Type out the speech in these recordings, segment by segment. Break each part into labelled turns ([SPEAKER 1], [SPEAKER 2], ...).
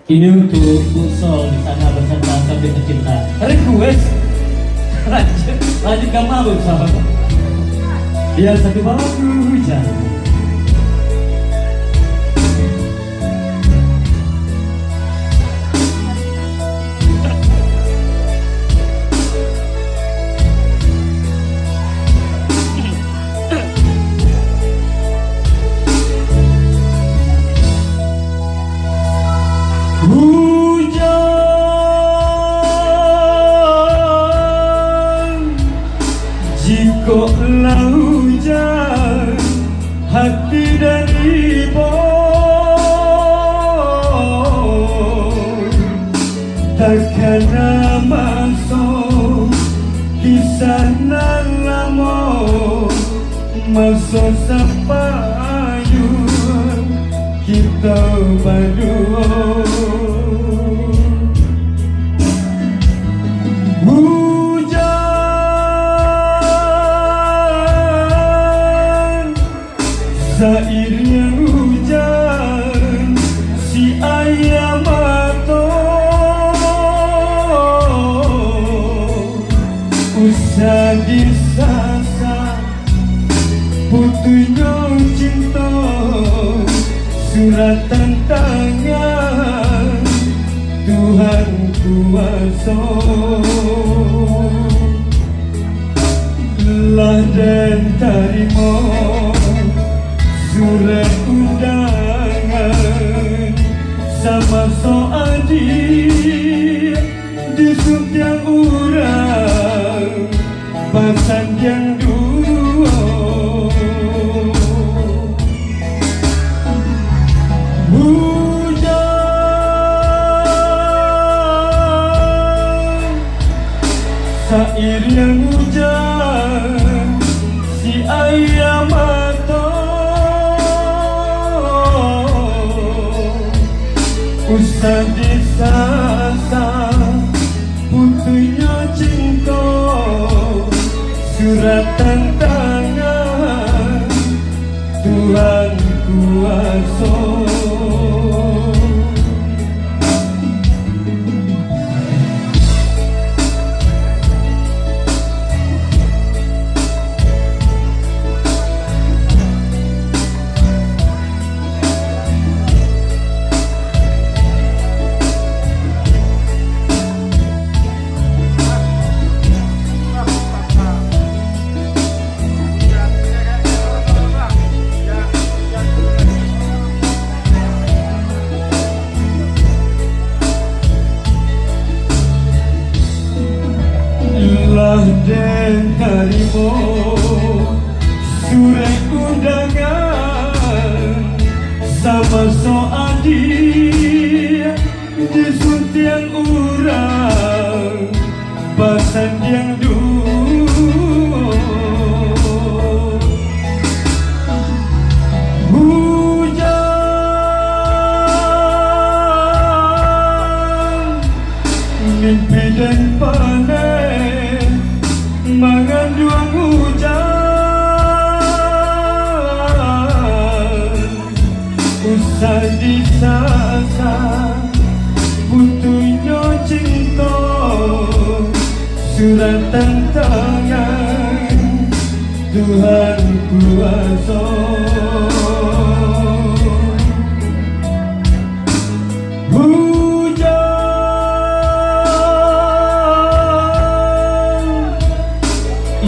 [SPEAKER 1] Ini untuk Usol di sana bersama sampai tercinta. Request lanjut kamu bersama. Biar satu baru hujan.
[SPEAKER 2] Jikalau hujan hati dan ibu takkan masuk kisah nan lama masuk sampai kita berdua. Zairnya hujan si ayam mato usah disasa putunya cinta suratan tangan Tuhan kuasa lah dan tarimo surat undangan sama soadi di setiap orang pasan yang dua hujan sair yang hujan si ayam usah disasa putunya cinta suratan tangan Tuhan kuasa. Lah dan tarimo surat undangan sama soadi di setiap orang pasan yang dua hujan mimpi dan panen mengandung hujan usah disasa putunya cinta suratan tangan Tuhan kuasa.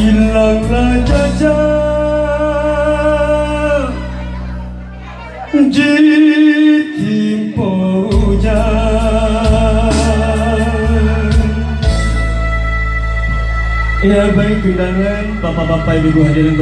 [SPEAKER 2] Hilanglah jejak ditimpa hujan.
[SPEAKER 1] Ya baik undangan bapak-bapak ibu hadirin